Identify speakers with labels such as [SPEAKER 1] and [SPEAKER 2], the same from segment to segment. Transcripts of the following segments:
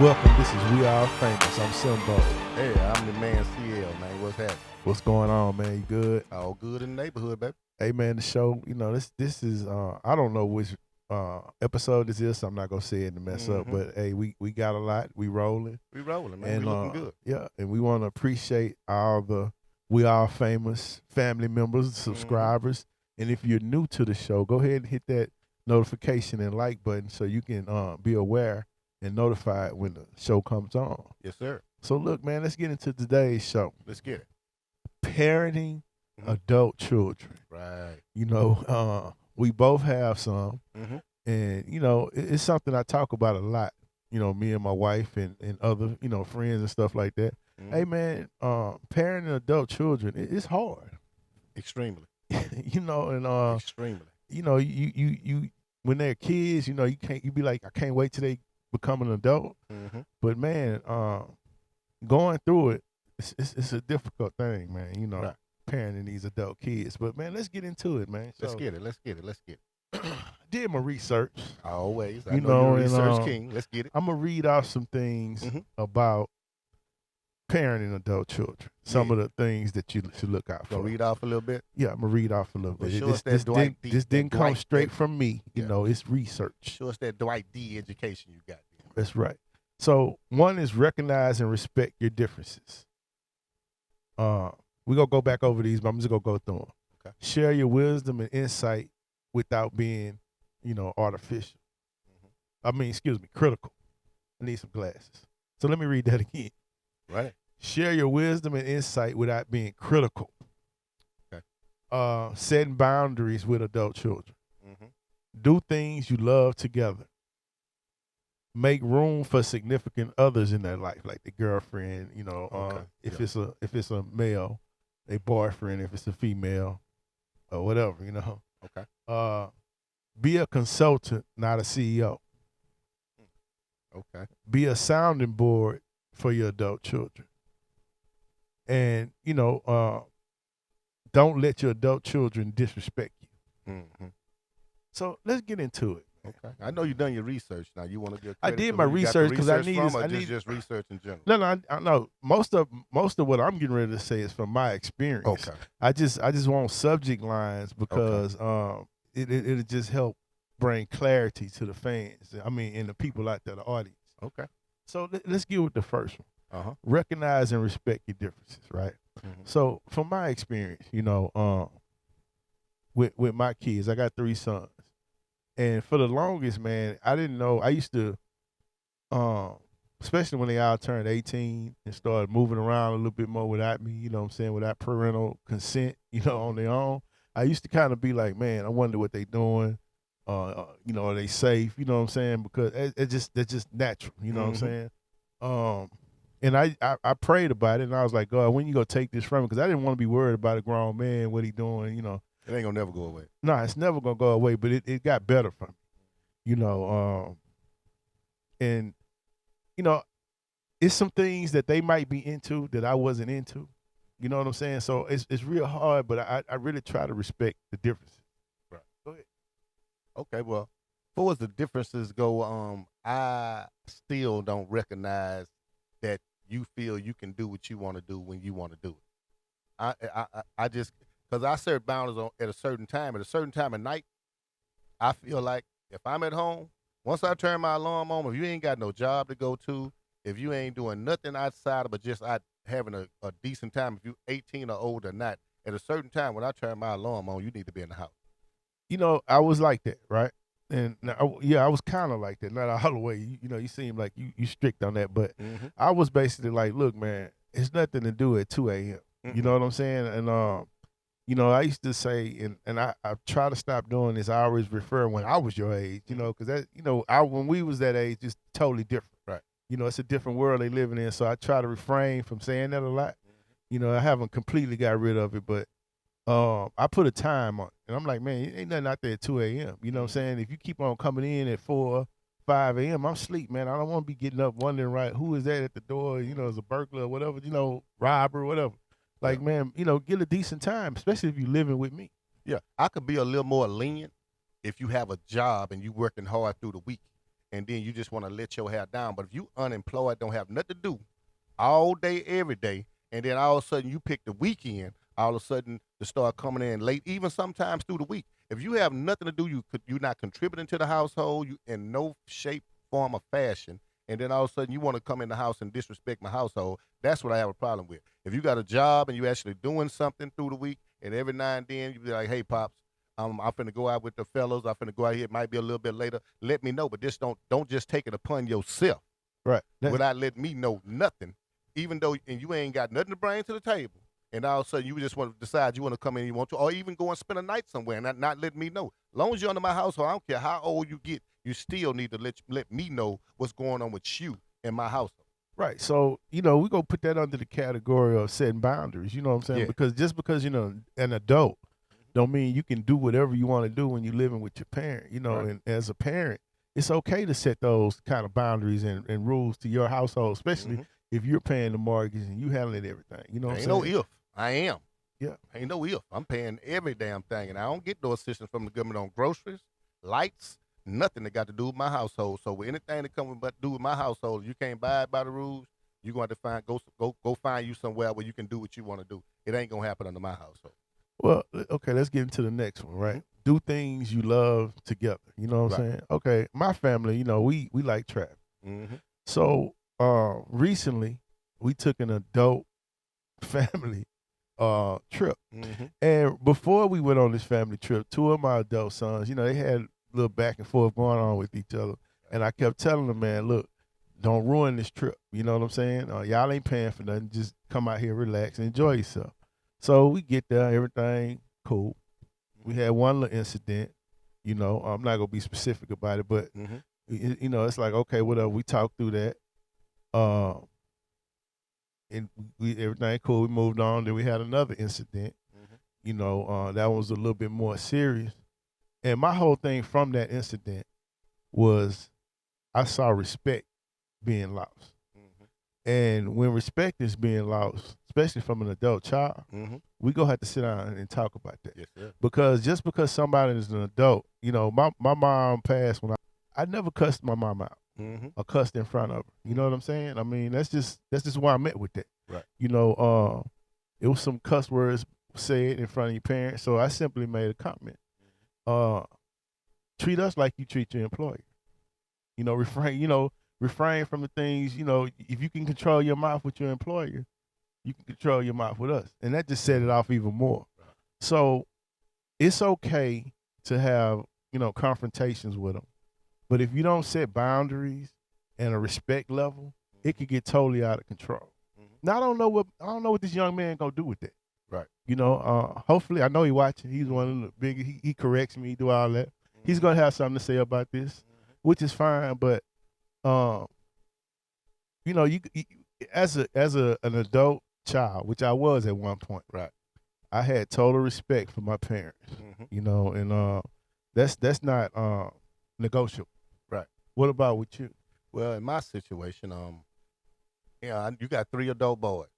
[SPEAKER 1] Welcome. This is We Are Famous. I'm Simbo.
[SPEAKER 2] Hey, I'm the man CL, man. What's happening?
[SPEAKER 1] What's going on, man? You good?
[SPEAKER 2] All good in the neighborhood, baby.
[SPEAKER 1] Hey, man. The show. This is. I don't know which episode this is. So I'm not gonna say it to mess up. But hey, we got a lot. We rolling.
[SPEAKER 2] We rolling, man.
[SPEAKER 1] And
[SPEAKER 2] we looking good.
[SPEAKER 1] yeah, and we want to appreciate all the We Are Famous family members, subscribers. And if you're new to the show, go ahead and hit that notification and like button so you can be aware and notified when the show comes on.
[SPEAKER 2] Yes, sir.
[SPEAKER 1] So look, man, let's get into today's show.
[SPEAKER 2] Let's get it.
[SPEAKER 1] Parenting adult children.
[SPEAKER 2] Right.
[SPEAKER 1] We both have some,
[SPEAKER 2] Mm-hmm.
[SPEAKER 1] and it's something I talk about a lot. Me and my wife and other friends and stuff like that.
[SPEAKER 2] Mm-hmm.
[SPEAKER 1] Hey, man, parenting adult children, it's hard.
[SPEAKER 2] Extremely.
[SPEAKER 1] Extremely. You when they're kids, you be like, I can't wait till they become an adult.
[SPEAKER 2] Mm-hmm.
[SPEAKER 1] But man, going through it, it's a difficult thing, man.
[SPEAKER 2] Right.
[SPEAKER 1] Parenting these adult kids. But man, let's get into it, man.
[SPEAKER 2] Let's get it.
[SPEAKER 1] Did my research.
[SPEAKER 2] Always. I know you're a research king. Let's get it.
[SPEAKER 1] I'm gonna read off some things about parenting adult children. Some of the things that you should look out for.
[SPEAKER 2] Gonna read off a little bit.
[SPEAKER 1] Yeah, I'm gonna read off a little bit.
[SPEAKER 2] Show us that
[SPEAKER 1] This didn't come straight from me. It's research.
[SPEAKER 2] Show us that Dwight D education you got.
[SPEAKER 1] That's right. So one is recognize and respect your differences. We're gonna go back over these, but I'm just gonna go through them.
[SPEAKER 2] Okay.
[SPEAKER 1] Share your wisdom and insight without being, artificial. Critical. I need some glasses. So let me read that again.
[SPEAKER 2] Right.
[SPEAKER 1] Share your wisdom and insight without being critical.
[SPEAKER 2] Okay.
[SPEAKER 1] Setting boundaries with adult children.
[SPEAKER 2] Mm-hmm.
[SPEAKER 1] Do things you love together. Make room for significant others in their life, like the girlfriend. If it's a male, a boyfriend. If it's a female, or whatever.
[SPEAKER 2] Okay.
[SPEAKER 1] Be a consultant, not a CEO.
[SPEAKER 2] Okay.
[SPEAKER 1] Be a sounding board for your adult children. And don't let your adult children disrespect you.
[SPEAKER 2] Mm-hmm.
[SPEAKER 1] So let's get into it.
[SPEAKER 2] Okay. I know you've done your research. Now you want to get.
[SPEAKER 1] I did my research because I need
[SPEAKER 2] just research in general.
[SPEAKER 1] No, I know most of what I'm getting ready to say is from my experience.
[SPEAKER 2] Okay.
[SPEAKER 1] I just want subject lines because it'll just help bring clarity to the fans. And the people out there, the audience.
[SPEAKER 2] Okay.
[SPEAKER 1] So let's get with the first one.
[SPEAKER 2] Uh-huh.
[SPEAKER 1] Recognize and respect your differences, right?
[SPEAKER 2] Mm-hmm.
[SPEAKER 1] So from my experience, with my kids, I got 3 sons. And for the longest, man, I didn't know. I used to, especially when they all turned 18 and started moving around a little bit more without me, without parental consent, on their own. I used to kind of be like, man, I wonder what they doing. Are they safe? You know what I'm saying? Because that's just natural. You know what I'm saying? And I prayed about it, and I was like, God, when you gonna take this from me? Because I didn't want to be worried about a grown man, what he doing,
[SPEAKER 2] It ain't gonna never go away.
[SPEAKER 1] No, it's never gonna go away, but it got better for me, and it's some things that they might be into that I wasn't into. You know what I'm saying? So it's real hard, but I really try to respect the differences.
[SPEAKER 2] Right.
[SPEAKER 1] Go ahead.
[SPEAKER 2] Okay, well, far as the differences go, I still don't recognize that you feel you can do what you want to do when you want to do it. I just, because I set boundaries at a certain time. At a certain time of night, I feel like if I'm at home, once I turn my alarm on, if you ain't got no job to go to, if you ain't doing nothing outside of but just having a decent time, if you 18 or older or not, at a certain time when I turn my alarm on, you need to be in the house.
[SPEAKER 1] I was like that, right? And I was kind of like that, not all the way. You seem like you strict on that, but I was basically like, look, man, it's nothing to do at 2 a.m. You know what I'm saying? And I used to say, and I try to stop doing this. I always refer when I was your age, because that, when we was that age, it's totally different.
[SPEAKER 2] Right.
[SPEAKER 1] It's a different world they living in. So I try to refrain from saying that a lot. I haven't completely got rid of it, but I put a time on it. And I'm like, man, ain't nothing out there at 2 a.m. You know what I'm saying? If you keep on coming in at 4, 5 a.m., I'm asleep, man. I don't want to be getting up wondering, right, who is that at the door? Is a burglar or whatever, robber, whatever. Like, man, get a decent time, especially if you're living with me.
[SPEAKER 2] Yeah, I could be a little more lenient if you have a job and you working hard through the week. and then you just want to let your hair down. But if you unemployed, don't have nothing to do all day, every day, and then all of a sudden you pick the weekend, all of a sudden to start coming in late, even sometimes through the week. If you have nothing to do, you're not contributing to the household, you in no shape, form, or fashion, and then all of a sudden you want to come in the house and disrespect my household. That's what I have a problem with. If you got a job and you actually doing something through the week, and every now and then you be like, hey pops, I'm finna go out with the fellows. I'm finna go out here. It might be a little bit later. Let me know, but just don't just take it upon yourself,
[SPEAKER 1] right?
[SPEAKER 2] Without letting me know nothing, even though and you ain't got nothing to bring to the table. And all of a sudden you just want to decide you want to come in, you want to, or even go and spend a night somewhere and not letting me know. As long as you're under my household, I don't care how old you get, you still need to let me know what's going on with you in my household.
[SPEAKER 1] Right. So, we're going to put that under the category of setting boundaries, you know what I'm saying?
[SPEAKER 2] Yeah.
[SPEAKER 1] Because just because, an adult don't mean you can do whatever you want to do when you're living with your parent,
[SPEAKER 2] Right.
[SPEAKER 1] And as a parent, it's okay to set those kind of boundaries and rules to your household, especially if you're paying the mortgage and you handling everything, you know what I'm saying?
[SPEAKER 2] Ain't no if. I am.
[SPEAKER 1] Yeah.
[SPEAKER 2] Ain't no if. I'm paying every damn thing, and I don't get no assistance from the government on groceries, lights, nothing that got to do with my household. So with anything that comes to do with my household, you can't abide by the rules. You're going to have to go find you somewhere where you can do what you want to do. It ain't gonna happen under my household.
[SPEAKER 1] Well, okay, let's get into the next one, right? Do things you love together. You know what I'm saying? Okay, my family, we like travel. So recently we took an adult family trip. And before we went on this family trip, two of my adult sons, they had a little back and forth going on with each other. And I kept telling them, man, look, don't ruin this trip. You know what I'm saying? Y'all ain't paying for nothing. Just come out here, relax, and enjoy yourself. So we get there, everything cool. We had one little incident. I'm not gonna be specific about it, but it's like, okay, whatever. We talked through that. And everything cool. We moved on. Then we had another incident. That was a little bit more serious. And my whole thing from that incident was I saw respect being lost. And when respect is being lost, especially from an adult child, we gonna have to sit down and talk about that.
[SPEAKER 2] Yes, sir.
[SPEAKER 1] Because just because somebody is an adult, my mom passed when I never cussed my mom out or cussed in front of her. You know what I'm saying? I mean, that's just where I'm at with that.
[SPEAKER 2] Right.
[SPEAKER 1] It was some cuss words said in front of your parents, so I simply made a comment. Treat us like you treat your employer. Refrain from the things, if you can control your mouth with your employer, you can control your mouth with us. And that just set it off even more. Right. So it's okay to have, confrontations with them. But if you don't set boundaries and a respect level, it could get totally out of control. Now I don't know what this young man gonna do with that.
[SPEAKER 2] Right.
[SPEAKER 1] Hopefully, I know he watching. He's one of the big. He corrects me, do all that. He's gonna have something to say about this, which is fine. But you as an adult child, which I was at one point,
[SPEAKER 2] right?
[SPEAKER 1] I had total respect for my parents, and that's not negotiable.
[SPEAKER 2] Right.
[SPEAKER 1] What about with you?
[SPEAKER 2] Well, in my situation, you got 3 adult boys,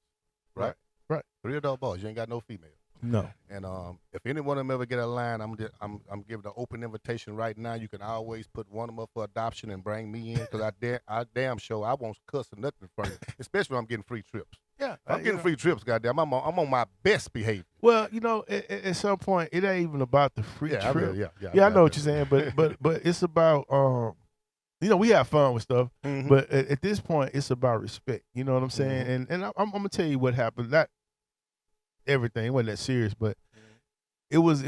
[SPEAKER 2] right?
[SPEAKER 1] Right.
[SPEAKER 2] 3 adult boys. You ain't got no female.
[SPEAKER 1] No.
[SPEAKER 2] And if any one of them ever get a line, I'm giving an open invitation right now. You can always put one of them up for adoption and bring me in, because I damn sure I won't cuss or nothing from you, especially when I'm getting free trips.
[SPEAKER 1] Yeah,
[SPEAKER 2] I'm getting free trips, goddamn. I'm on my best behavior.
[SPEAKER 1] Well, at some point, it ain't even about the free trip.
[SPEAKER 2] I
[SPEAKER 1] know what you're saying, but it's about we have fun with stuff, but at this point, it's about respect. You know what I'm saying? And I'm gonna tell you what happened. Not everything, it wasn't that serious, but it was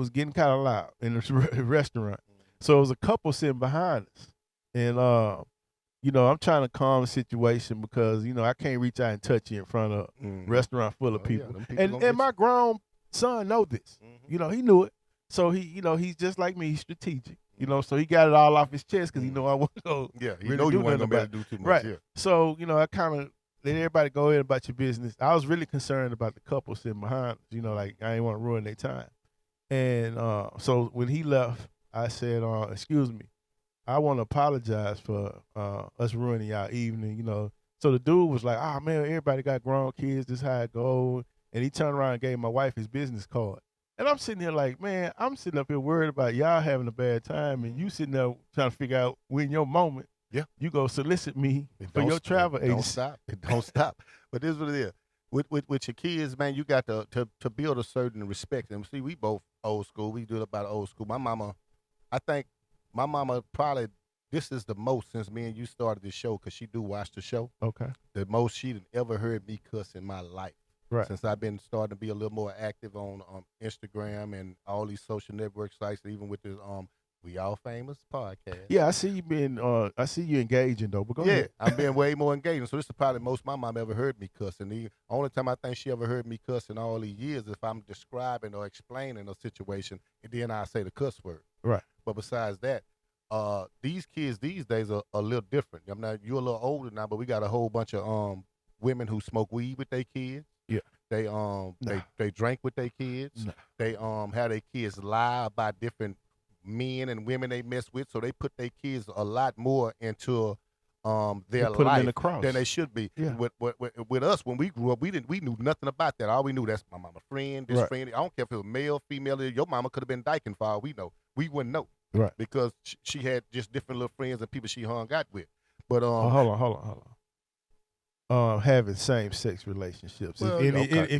[SPEAKER 1] getting kind of loud in the restaurant. So it was a couple sitting behind us, and I'm trying to calm the situation because I can't reach out and touch you in front of a restaurant full of people. And my grown son know this. He knew it. So he's just like me. He's strategic. So he got it all off his chest because I wasn't gonna
[SPEAKER 2] you know you weren't gonna be able to do too much.
[SPEAKER 1] Right.
[SPEAKER 2] Yeah.
[SPEAKER 1] So I kind of let everybody go ahead about your business. I was really concerned about the couple sitting behind us. Like I didn't want to ruin their time. And so when he left, I said, "Excuse me, I want to apologize for us ruining y'all evening." So the dude was like, "Ah, man, everybody got grown kids. This is how it goes." And he turned around and gave my wife his business card. And I'm sitting here like, man, I'm sitting up here worried about y'all having a bad time, and you sitting there trying to figure out when your moment.
[SPEAKER 2] Yeah.
[SPEAKER 1] You go solicit me
[SPEAKER 2] It
[SPEAKER 1] for
[SPEAKER 2] don't
[SPEAKER 1] your
[SPEAKER 2] st-
[SPEAKER 1] travel
[SPEAKER 2] it don't
[SPEAKER 1] agency.
[SPEAKER 2] stop. It don't stop. But this is what it is. With your kids, man, you got to build a certain respect. And see, we both old school. We do it about old school. My mama, I think my mama probably this is the most since me and you started the show because she do watch the show.
[SPEAKER 1] Okay.
[SPEAKER 2] The most she'd ever heard me cuss in my life.
[SPEAKER 1] Right.
[SPEAKER 2] Since I've been starting to be a little more active on Instagram and all these social network sites, even with this We All Famous podcast.
[SPEAKER 1] Yeah, I see you being. I see you engaging though. But go ahead.
[SPEAKER 2] I'm being way more engaging. So this is probably most my mom ever heard me cuss. And the only time I think she ever heard me cuss in all these years is if I'm describing or explaining a situation, and then I say the cuss word.
[SPEAKER 1] Right.
[SPEAKER 2] But besides that, these kids these days are a little different. I'm not. You're a little older now, but we got a whole bunch of women who smoke weed with their kids.
[SPEAKER 1] Yeah.
[SPEAKER 2] They
[SPEAKER 1] Nah.
[SPEAKER 2] they drink with their kids.
[SPEAKER 1] Nah.
[SPEAKER 2] They have their kids lie about different men and women they mess with, so they put their kids a lot more into their
[SPEAKER 1] put them
[SPEAKER 2] life
[SPEAKER 1] in the cross.
[SPEAKER 2] than they should be.
[SPEAKER 1] Yeah.
[SPEAKER 2] With us when we grew up, we knew nothing about that. All we knew that's my mama friend, this
[SPEAKER 1] Right.
[SPEAKER 2] friend. I don't care if it was male, female. Your mama could have been dyking for all we know. We wouldn't know.
[SPEAKER 1] Right.
[SPEAKER 2] Because she had just different little friends and people she hung out with. But
[SPEAKER 1] hold on. Having same-sex relationships.
[SPEAKER 2] Well,
[SPEAKER 1] if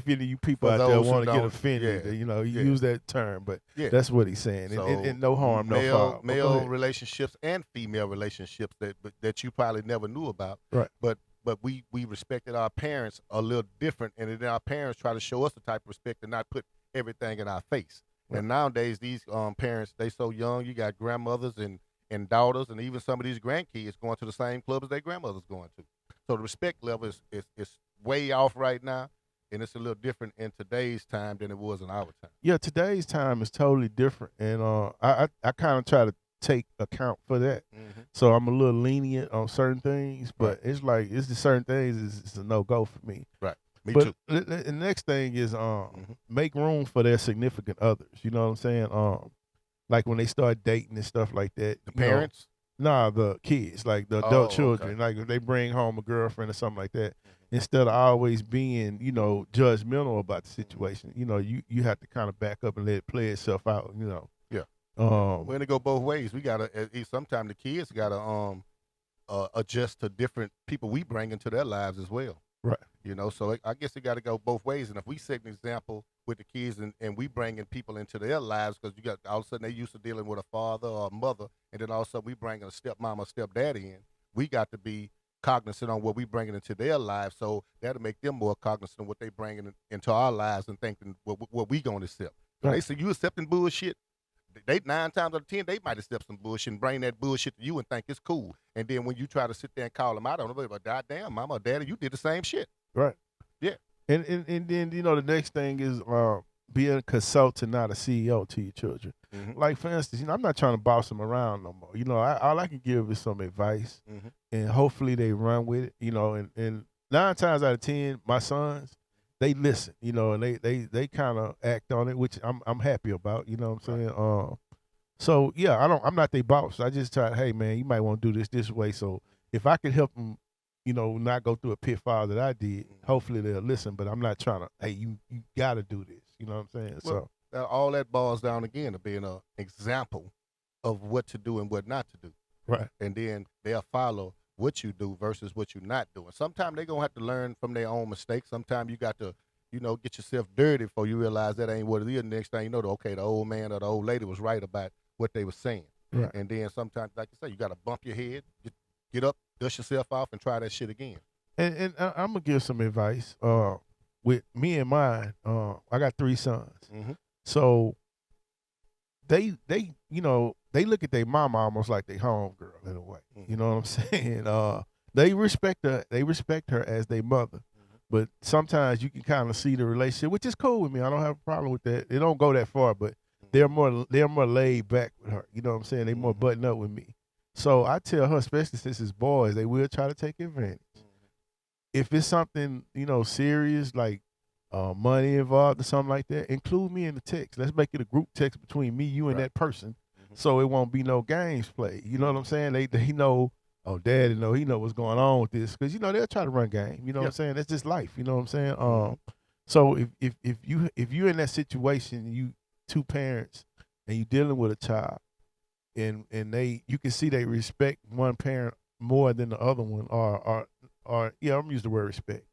[SPEAKER 1] any of you people
[SPEAKER 2] For
[SPEAKER 1] out there
[SPEAKER 2] those who
[SPEAKER 1] want to get
[SPEAKER 2] don't-
[SPEAKER 1] offended,
[SPEAKER 2] yeah,
[SPEAKER 1] you know, you
[SPEAKER 2] yeah.
[SPEAKER 1] use that term, but
[SPEAKER 2] Yeah.
[SPEAKER 1] that's what he's saying.
[SPEAKER 2] So,
[SPEAKER 1] and no harm, no
[SPEAKER 2] male,
[SPEAKER 1] foul. But go
[SPEAKER 2] Male
[SPEAKER 1] ahead.
[SPEAKER 2] relationships and female relationships that you probably never knew about.
[SPEAKER 1] Right.
[SPEAKER 2] But we respected our parents a little different, and then our parents try to show us the type of respect and not put everything in our face.
[SPEAKER 1] Right.
[SPEAKER 2] And nowadays, these parents, they so young. You got grandmothers and daughters, and even some of these grandkids going to the same club as their grandmothers going to. So the respect level is way off right now, and it's a little different in today's time than it was in our time.
[SPEAKER 1] Yeah, today's time is totally different, and I kind of try to take account for that.
[SPEAKER 2] Mm-hmm.
[SPEAKER 1] So I'm a little lenient on certain things, but it's like it's just certain things is a no go for me.
[SPEAKER 2] Right. Me
[SPEAKER 1] but
[SPEAKER 2] too.
[SPEAKER 1] The next thing is make room for their significant others. You know what I'm saying? Like when they start dating and stuff like that.
[SPEAKER 2] The parents.
[SPEAKER 1] Nah, the kids, like the adult children. Like if they bring home a girlfriend or something like that, instead of always being, judgmental about the situation, you have to kind of back up and let it play itself out,
[SPEAKER 2] Yeah.
[SPEAKER 1] Um,
[SPEAKER 2] When it go both ways, we gotta. Sometimes the kids gotta adjust to different people we bring into their lives as well.
[SPEAKER 1] right.
[SPEAKER 2] So I guess it got to go both ways. And if we set an example with the kids and we bringing people into their lives, because you got all of a sudden they used to dealing with a father or a mother, and then all of a sudden we bringing a stepmom or stepdaddy in, we got to be cognizant on what we bringing into their lives, so that'll make them more cognizant of what they bringing into our lives and thinking what we going to accept. When they say you accepting bullshit, they 9 times out of 10 they might accept some bullshit and bring that bullshit to you and think it's cool. And then when you try to sit there and call them out on it, but goddamn, mama or daddy, you did the same shit.
[SPEAKER 1] Right.
[SPEAKER 2] Yeah.
[SPEAKER 1] And then the next thing is being a consultant, not a CEO to your children.
[SPEAKER 2] Mm-hmm.
[SPEAKER 1] Like for instance, I'm not trying to boss them around no more. All I can give is some advice,
[SPEAKER 2] Mm-hmm.
[SPEAKER 1] and hopefully they run with it. And 9 times out of 10, my sons, they listen. And they kind of act on it, which I'm happy about. You know what I'm saying? So yeah, I'm not their boss. I just try. Hey man, you might want to do this way. So if I can help them, not go through a pitfall that I did, hopefully they'll listen. But I'm not trying to. Hey, you got to do this. You know what I'm saying?
[SPEAKER 2] Well, all that boils down again to being an example of what to do and what not to do.
[SPEAKER 1] Right.
[SPEAKER 2] And then they'll follow what you do versus what you're not doing. Sometimes they're going to have to learn from their own mistakes. Sometimes you got to, get yourself dirty before you realize that ain't what it is. Next thing you know, the old man or the old lady was right about what they were saying.
[SPEAKER 1] Right.
[SPEAKER 2] And then sometimes, like you say, you got to bump your head, get up, dust yourself off, and try that shit again.
[SPEAKER 1] And I'm going to give some advice. With me and mine, I got 3 sons.
[SPEAKER 2] Mm-hmm.
[SPEAKER 1] So they look at their mama almost like their homegirl in a way.
[SPEAKER 2] Mm-hmm.
[SPEAKER 1] You know what I'm saying? They respect her. They respect her as their mother. Mm-hmm. But sometimes you can kind of see the relationship, which is cool with me. I don't have a problem with that. They don't go that far, but they're more laid back with her. You know what I'm saying? They more button up with me. So I tell her, especially since it's boys, they will try to take advantage. If it's something, serious like money involved or something like that, include me in the text. Let's make it a group text between me, you, and that person, so it won't be no games played. You know what I'm saying? They know. Oh, daddy know. He know what's going on with this because they'll try to run game. You know what I'm saying? That's just life. You know what I'm saying? So if you're in that situation, two parents and you dealing with a child, and you can see they respect one parent more than the other one, or yeah, I'm using the word respect.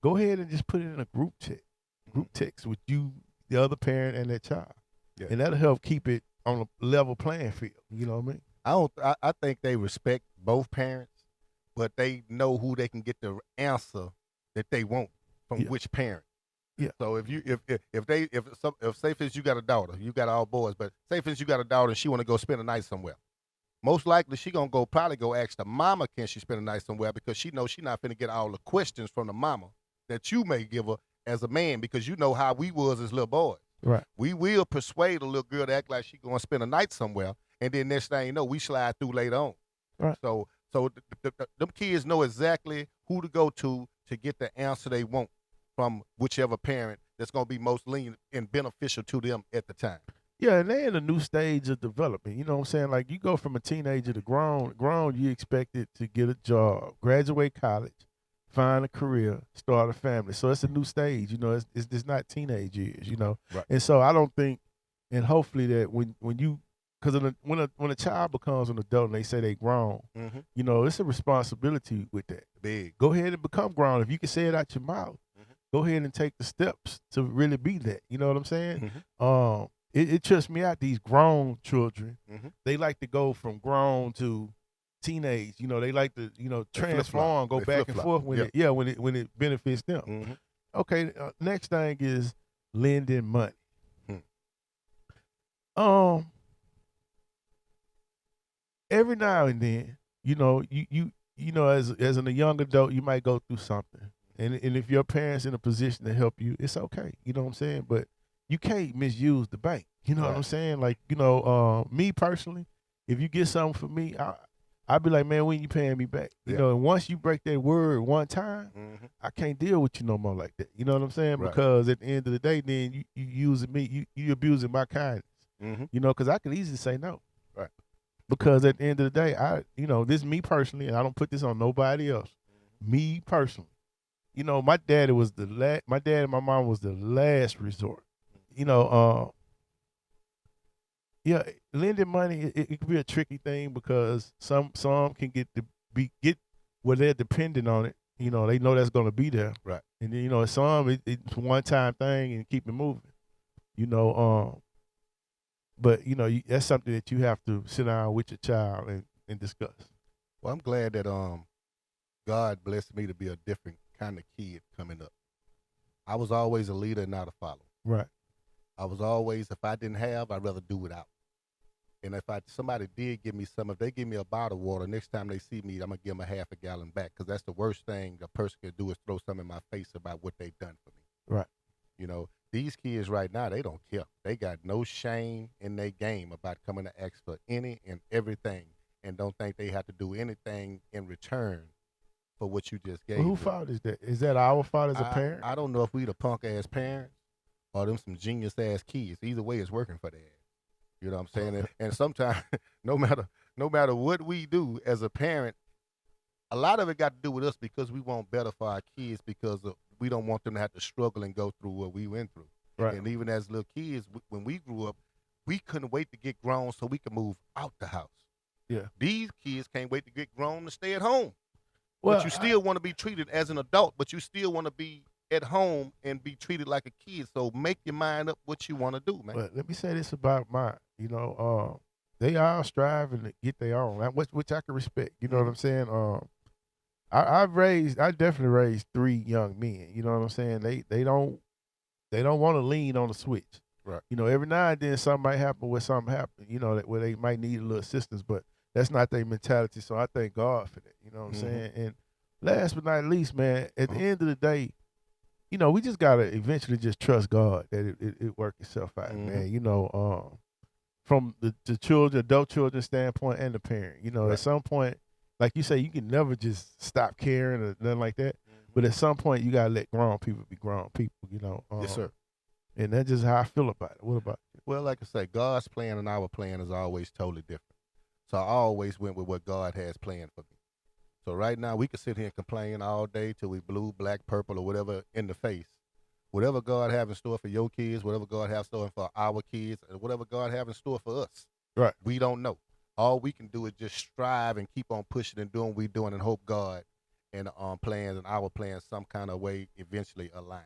[SPEAKER 1] Go ahead and just put it in a group text with you, the other parent, and that child, and that'll help keep it on a level playing field. You know what I mean?
[SPEAKER 2] I think they respect both parents, but they know who they can get the answer that they want from which parent.
[SPEAKER 1] Yeah.
[SPEAKER 2] So if say for instance you got a daughter, you got all boys, but say for instance you got a daughter and she want to go spend a night somewhere. Most likely she gonna probably go ask the mama, can she spend a night somewhere, because she knows she not finna get all the questions from the mama that you may give her as a man, because you know how we was as little boys.
[SPEAKER 1] Right.
[SPEAKER 2] We will persuade a little girl to act like she gonna spend a night somewhere, and then next thing you know, we slide through later on.
[SPEAKER 1] Right.
[SPEAKER 2] So them kids know exactly who to go to get the answer they want from whichever parent that's gonna be most lenient and beneficial to them at the time.
[SPEAKER 1] Yeah, and they're in a new stage of development. You know what I'm saying? Like, you go from a teenager to grown, you expected to get a job, graduate college, find a career, start a family. So it's a new stage. You know, it's not teenage years. You know,
[SPEAKER 2] Right.
[SPEAKER 1] And so I don't think, and hopefully that when you, because when a child becomes an adult and they say they grown, you know, it's a responsibility with that.
[SPEAKER 2] Big.
[SPEAKER 1] Go ahead and become grown. If you can say it out your mouth, go ahead and take the steps to really be that. You know what I'm saying? It trips me out, these grown children. They like to go from grown to teenage. You know, they like to, you know, transform, go back and forth when it benefits them. Okay, next thing is lending money. Every now and then, you know, you know, as a young adult, you might go through something. And if your parents in a position to help you, it's okay. You know what I'm saying? But you can't misuse the bank. You know what I'm saying? Like, you know, me personally, if you get something for me, I'd be like, man, when you paying me back? You know, and once you break that word one time, I can't deal with you no more like that. You know what I'm saying?
[SPEAKER 2] Right.
[SPEAKER 1] Because at the end of the day, then you using me, you abusing my kindness. You know, because I could easily say no.
[SPEAKER 2] Right.
[SPEAKER 1] Because at the end of the day, this is me personally, and I don't put this on nobody else. Me personally. You know, my dad and my mom was the last resort. You know, lending money, it can be a tricky thing, because some can get where they're dependent on it. You know, they know that's going to be there.
[SPEAKER 2] Right.
[SPEAKER 1] And then, you know, some it's a one-time thing and keep it moving. You know, but you know, that's something that you have to sit down with your child and discuss.
[SPEAKER 2] Well, I'm glad that God blessed me to be a different kind of kid coming up. I was always a leader, not a follower.
[SPEAKER 1] Right.
[SPEAKER 2] I was always, if I didn't have, I'd rather do without. And if somebody did give me some, if they give me a bottle of water, next time they see me, I'm going to give them a half a gallon back, because that's the worst thing a person can do, is throw something in my face about what they've done for me.
[SPEAKER 1] Right.
[SPEAKER 2] You know, these kids right now, they don't care. They got no shame in their game about coming to ask for any and everything, and don't think they have to do anything in return for what you just gave.
[SPEAKER 1] Well, whose fault is that? Is that our fault as a parent?
[SPEAKER 2] I don't know if we the punk ass parents or them some genius ass kids. Either way, it's working for their ass. You know what I'm saying? And sometimes, no matter what we do as a parent, a lot of it got to do with us, because we want better for our kids, because we don't want them to have to struggle and go through what we went through.
[SPEAKER 1] Right.
[SPEAKER 2] And even as little kids, when we grew up, we couldn't wait to get grown so we could move out the house.
[SPEAKER 1] Yeah.
[SPEAKER 2] These kids can't wait to get grown to stay at home.
[SPEAKER 1] Well,
[SPEAKER 2] but you still want to be treated as an adult, but you still want to be at home and be treated like a kid. So make your mind up what you want to do, man.
[SPEAKER 1] But let me say this about mine. You know, they all striving to get their own, which I can respect. You know what I'm saying? I definitely raised 3 young men. You know what I'm saying? They don't want to lean on the switch.
[SPEAKER 2] Right.
[SPEAKER 1] You know, every now and then something might happen where something happen, you know, where they might need a little assistance, but that's not their mentality. So I thank God for that. You know what I'm saying? And last but not least, man, at the end of the day, you know, we just gotta eventually just trust God that it work itself out, man. You know, from the adult children standpoint, and the parent. You know, at some point, like you say, you can never just stop caring or nothing like that. But at some point, you gotta let grown people be grown people. You know.
[SPEAKER 2] Yes, sir.
[SPEAKER 1] And that's just how I feel about it. What about you?
[SPEAKER 2] Well, like I say, God's plan and our plan is always totally different. So I always went with what God has planned for me. So right now, we could sit here and complain all day till we blue, black, purple, or whatever in the face. whatever God have in store for your kids, whatever God have in store for our kids, and whatever God have in store for us.
[SPEAKER 1] Right.
[SPEAKER 2] We don't know. All we can do is just strive and keep on pushing and doing what we're doing and hope God and plans and our plans some kind of way eventually align.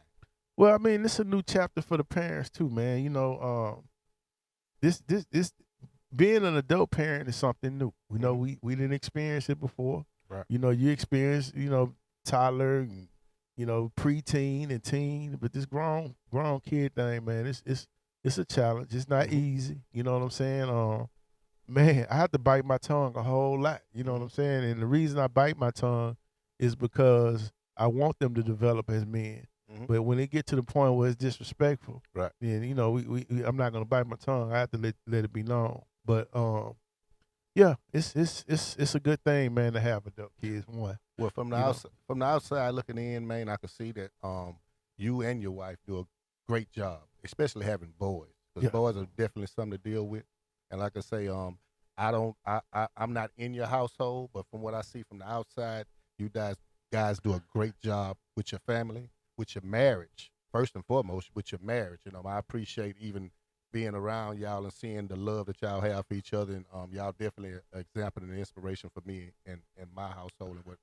[SPEAKER 1] Well, I mean, this is a new chapter for the parents too, man. You know, this being an adult parent is something new. You know, we didn't experience it before.
[SPEAKER 2] Right.
[SPEAKER 1] You know, you experienced, you know, toddler and, you know, preteen and teen, but this grown kid thing, man, it's a challenge. It's not easy. You know what I'm saying? Man, I have to bite my tongue a whole lot. You know what I'm saying? And the reason I bite my tongue is because I want them to develop as men. But when it get to the point where it's disrespectful,
[SPEAKER 2] right?
[SPEAKER 1] Then you know, we I'm not gonna bite my tongue. I have to let it be known. But yeah, it's a good thing, man, to have adult kids. One.
[SPEAKER 2] Well, from the outside looking in, man, I can see that you and your wife do a great job, especially having boys. Because boys are definitely something to deal with. And like I say, I'm not in your household, but from what I see from the outside, you guys do a great job with your family, with your marriage, first and foremost, with your marriage. You know, I appreciate even being around y'all and seeing the love that y'all have for each other. And y'all definitely an example and an inspiration for me and my household and what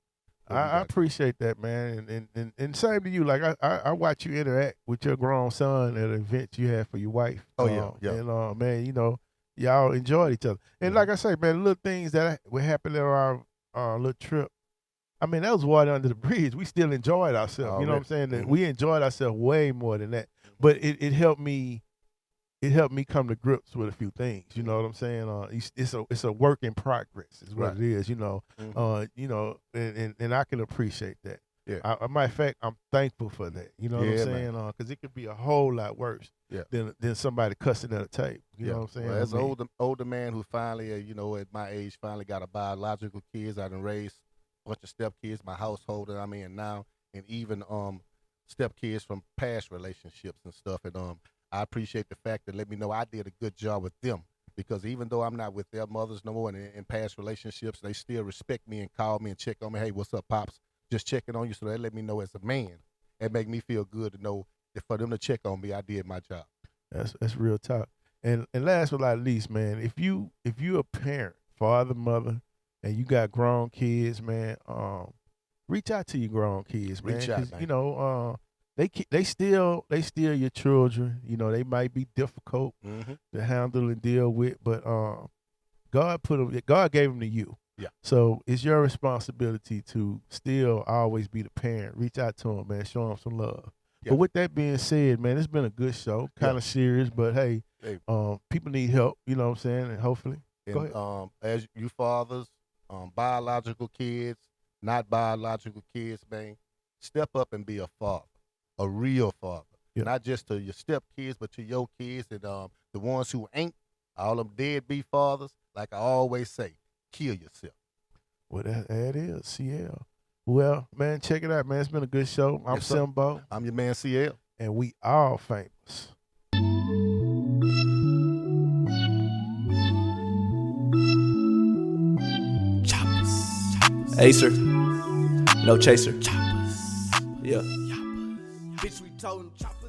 [SPEAKER 1] I appreciate that, man. And same to you. Like I watch you interact with your grown son at events you have for your wife.
[SPEAKER 2] Oh yeah.
[SPEAKER 1] And man, you know, y'all enjoyed each other. And like I say, man, little things that would happen at our little trip. I mean, that was water under the bridge. We still enjoyed ourselves. You know what I'm saying? That we enjoyed ourselves way more than that. But it helped me. It helped me come to grips with a few things. You know what I'm saying? It's a work in progress, is what it is. You know, you know, and I can appreciate that.
[SPEAKER 2] Yeah.
[SPEAKER 1] Matter of fact, I'm thankful for that. You know what I'm saying? Because it could be a whole lot worse than somebody cussing at a tape. You know what I'm saying?
[SPEAKER 2] Well, as an older man who finally, you know, at my age, finally got a biological kids, I done raised a bunch of step kids, my household that I'm in now, and even step kids from past relationships and stuff. And I appreciate the fact that let me know I did a good job with them, because even though I'm not with their mothers no more and in past relationships, they still respect me and call me and check on me. Hey, what's up, Pops? Just checking on you. So they let me know as a man. It make me feel good to know that for them to check on me, I did my job.
[SPEAKER 1] That's real talk. And last but not least, man, if you a parent, father, mother, and you got grown kids, man, reach out to your grown kids, man.
[SPEAKER 2] Reach out, man.
[SPEAKER 1] You know, they still your children. You know, they might be difficult to handle and deal with, but God gave them to you.
[SPEAKER 2] Yeah.
[SPEAKER 1] So it's your responsibility to still always be the parent. Reach out to them, man. Show them some love. Yeah. But with that being said, man, it's been a good show. Kind of serious, but hey, people need help. You know what I'm saying? And hopefully, go ahead.
[SPEAKER 2] As you fathers, biological kids, not biological kids, man, step up and be a father, a real father. Yeah. Not just to your step kids, but to your kids and the ones who ain't, all them deadbeat fathers. Like I always say, kill yourself.
[SPEAKER 1] Well, that is CL. Well, man, check it out, man. It's been a good show. I'm Simbo.
[SPEAKER 2] I'm your man, CL.
[SPEAKER 1] And we all famous.
[SPEAKER 3] Choppers. Acer. No chaser. Choppers. Yeah. Bitch, we told him choppers.